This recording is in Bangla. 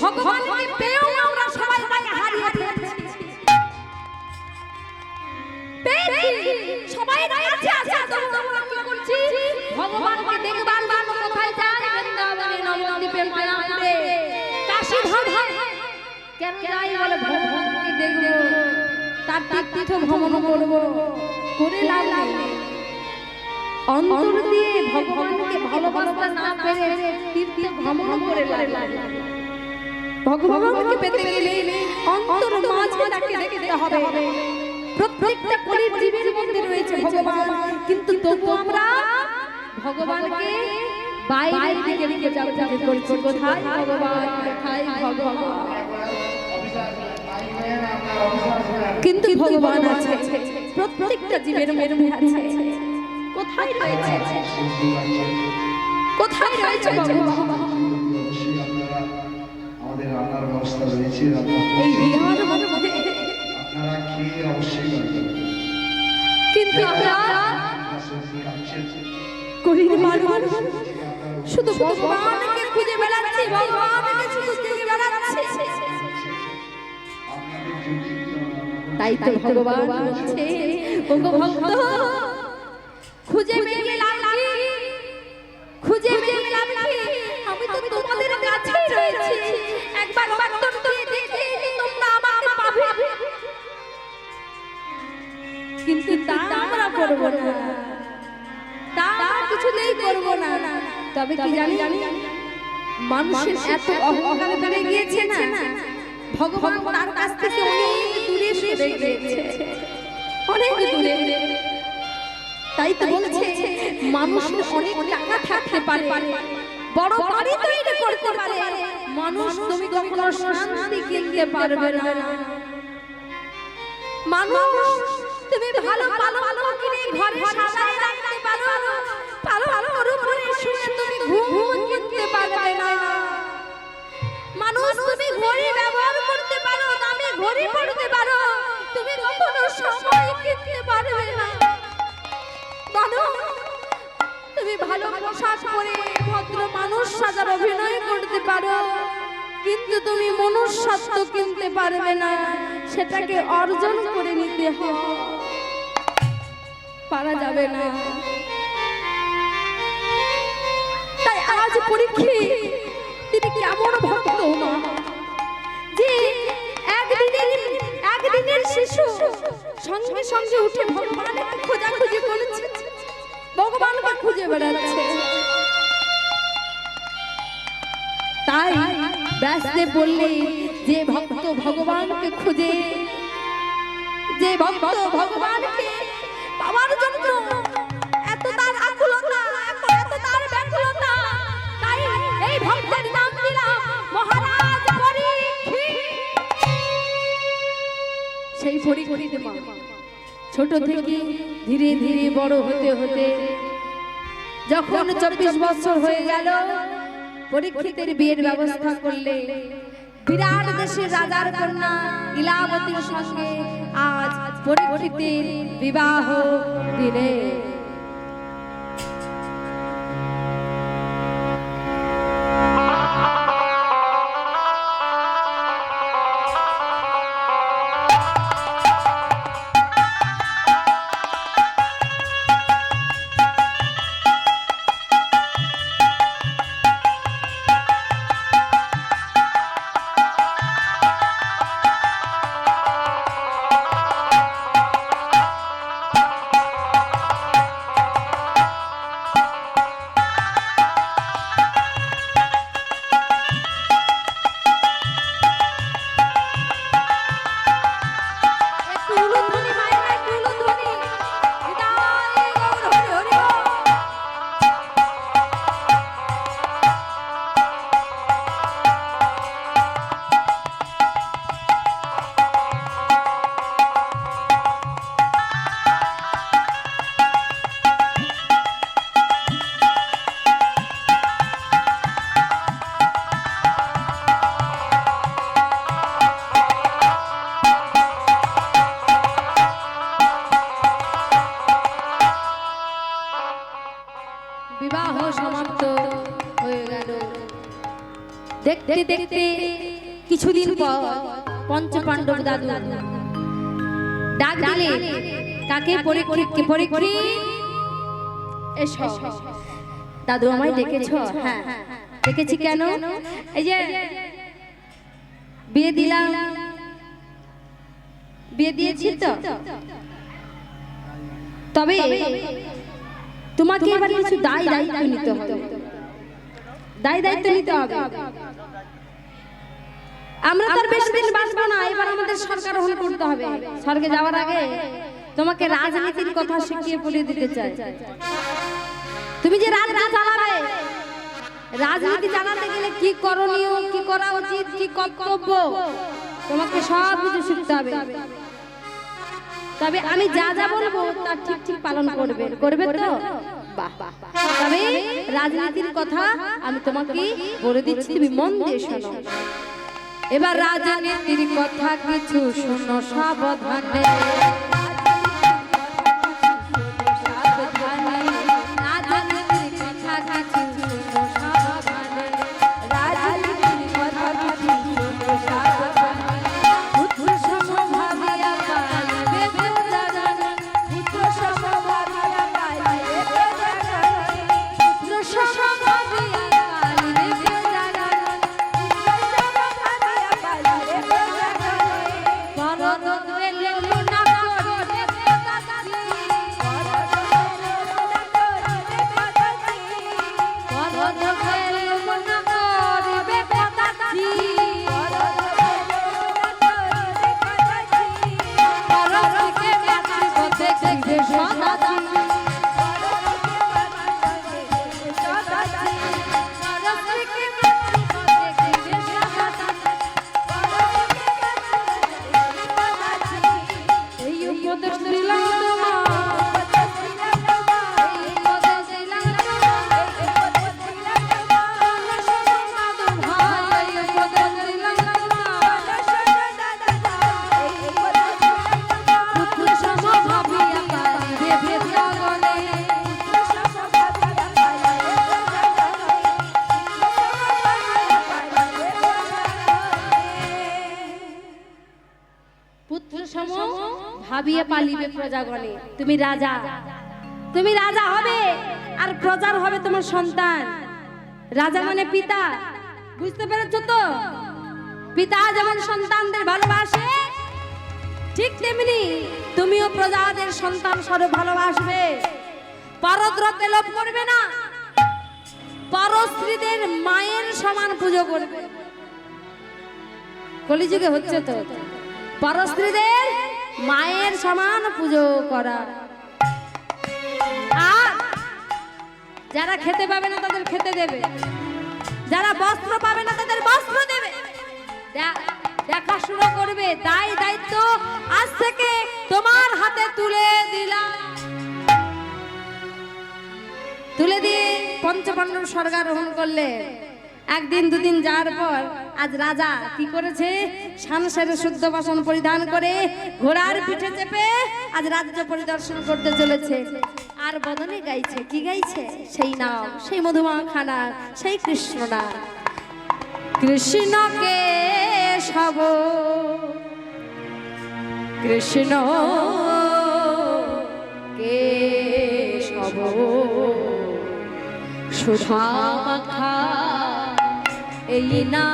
ভগবানকে পেয়েও আমরা সবাই তাকে হারিয়ে ফেলেছি। সবাই কাছে আছে তো আমরা কি করছি? ভগবানকে দেখবার জন্য কোথায় যাই? বৃন্দাবনে, নবদ্বীপে, মায়াপুরে, কাশী ধাম। কেন যাই বলে ভগবানকে দেখবো, তার তীর্থ ভ্রমণ করবো, করে লাভ নেই। অন্তর দিয়ে ভগবানকে ভালোবাসতে না পেরে তীর্থ ভ্রমণ করে লাভ নেই। ভগবানকে পেতে গেলে অন্তর মাঝে তাকে দেখতে হবে। প্রত্যেকটা কলির জীবের মধ্যে রয়েছে ভগবান, কিন্তু তবু আমরা ভগবানকে বাইরের দিকে দিকে যাচ্ছি করছি। কোথায় ভগবান, কোথায় ভগবান? কিন্তু ভগবান আছে প্রত্যেকটা জীবের মধ্যে আছে। কোথায় রয়েছে? কোথায় রয়েছে ভগবান? আমাদের রান্নার ব্যবস্থা রয়েছে, এই বিহার মধ্যে আপনারা খেয়ে অবশ্যই করবেন। কিন্তু আমরা কলির মানুষ শুধু ভগবানকে খুঁজে বেড়াচ্ছি, ভগবানকে শুধু খুঁজে বেড়াচ্ছি। তাই তো ভগবান বলছে, ওগো ভক্ত, খুঁজে পেলে লাভ কি? খুঁজে পেলে লাভ কি? আমি তো তোমাদের কাছেই রয়েছি। একবার অন্তর দিয়ে দেখে তোমরা আমাকে পাবে। কিন্তু তা আমরা করব না, তা কিছুতেই করব না। তবে কি জানি, মানুষের এত অহংকার বেড়ে গিয়েছে না, ভগবান তার কাছ থেকে অনেক দূরে সরে গিয়েছে, অনেক দূরে। তাই তো বলছে, মানুষের অনেক টাকা থাকতে পারে, বড় বাড়ি তৈরি করতে পারে, মানুষ তুমি কখনো শান্তি কিনতে পারবে না। মানুষ তুমি ভালো ভালো ভালো কিনে ঘরে সাজায় রাখতে পারো, ভালো ভালো উপরে শুয়ে তুমি ঘুম কিনতে পারবে না। মানুষ তুমি ঘড়ি ব্যবহার করতে পারো, দামি ঘড়ি পড়তে পারো, তুমি কখনো সময় কিনতে পারবে না। মানুষ তুমি ভালো পোশাক পরে ভদ্র মানুষ সাজার অভিনয় করতে পারো, কিন্তু তুমি মনুষ্যত্ব কিনতে পারবে না। সেটাকে অর্জন করে নিতে হয়, পারা যাবে না। তাই আজ পরীক্ষিত তিনি কেমন ভক্ত না, যে একদিনের শিশু সঙ্গে সঙ্গে উঠে ভগবানকে খোঁজাখুঁজি করেছে, ভগবানকে খুঁজে বেড়াচ্ছে। তাই ব্যাসদেব বললে, যে ভক্ত ভগবানকে খুঁজে, যে ভক্ত ভগবানকে পাওয়ার জন্য এত তার আকুলতা, এত তার ব্যাকুলতা, তাই এই ভক্তের নাম দিলাম মহারাজ পরীক্ষিত। সেই পরীক্ষিত ছোট থেকে ধীরে ধীরে বড় হতে হতে যখন 24 বছর হয়ে গেল, পরীক্ষিতের বিয়ের ব্যবস্থা করলে। বিরাট দেশের রাজার কন্যা ইলাবতীর সঙ্গে আজ পরীক্ষিতের বিবাহ দিলে। বিবাহ সমাপ্ত হয়ে গেল। দেখতে দেখতে কিছুদিন পর পঞ্চপাণ্ডব দাদু ডাক দিলে কাকে? পরীক্ষিতকে। পরীক্ষিত এসো। দাদু আমায় ডেকেছো? হ্যাঁ ডেকেছি। কেন? এই যে বিয়ে দিলাম, বিয়ে দিয়েছি তো, তবে তোমাকে এবার কিছু দায়িত্ব নিতে হবে। দায়িত্ব নিতে হবে। আমরা তো আর বেশি দিন বাঁচবো না, এবার আমাদের সরকার গ্রহণ করতে হবে। স্বর্গে যাওয়ার আগে তোমাকে রাজনীতির কথা শিখিয়ে পড়িয়ে দিতে চাই। তুমি যে রাজনীতি চালাবে, রাজনীতি চালাতে গেলে কি করণীয়, কি করা উচিত, কি কর্তব্য, তোমাকে সব কিছু শিখতে হবে। তবে আমি যা যা বলবো তা ঠিক ঠিক পালন করবে। করবে তো? বাহ। তবে রাজনীতির কথা আমি তোমাকে বলে দিচ্ছি, তুমি মন দিয়ে শোনো। এবার রাজনীতির কথা কিছু শোনো সাবধানে। ভাবিয়ে পালিবে প্রজাগণে। তুমি রাজা, তুমি রাজা হবে, আর প্রজার হবে তোমার সন্তান। রাজা মানে পিতা, বুঝতে পেরেছো তো? পিতা যেমন সন্তানদের ভালোবাসে, ঠিক তেমনি তুমিও প্রজাদের সন্তান স্বরূপ ভালোবাসবে। পরদ্রব্য লোভ করবে না, পরস্ত্রীদের মায়ের সমান পুজো করবে। কলিযুগে হচ্ছে তো পরস্ত্রীদের মায়ের সমান পুজো করা। আর যারা খেতে পাবে না তাদের খেতে দেবে, যারা বস্ত্র পাবে না তাদের বস্ত্র দেবে। দেখাশোনা করবে। দায়িত্ব আজ থেকে তোমার হাতে তুলে দিলাম। তুলে দিয়ে পঞ্চপাণ্ডব স্বর্গারোহণ করলে। একদিন দুদিন যাওয়ার পর আজ রাজা কি করেছে? সানসের শুদ্ধ বাসন পরিধান করে ঘোড়ার পিঠে চেপে আজ রাজ্য পরিদর্শন করতে চলেছে। আর বদনে গাইছে, কি গাইছে? সেই নাম, সেই মধুমাখানা, সেই কৃষ্ণ নাম। কৃষ্ণকে সব কৃষ্ণ কে সব সুধা মাখা এই না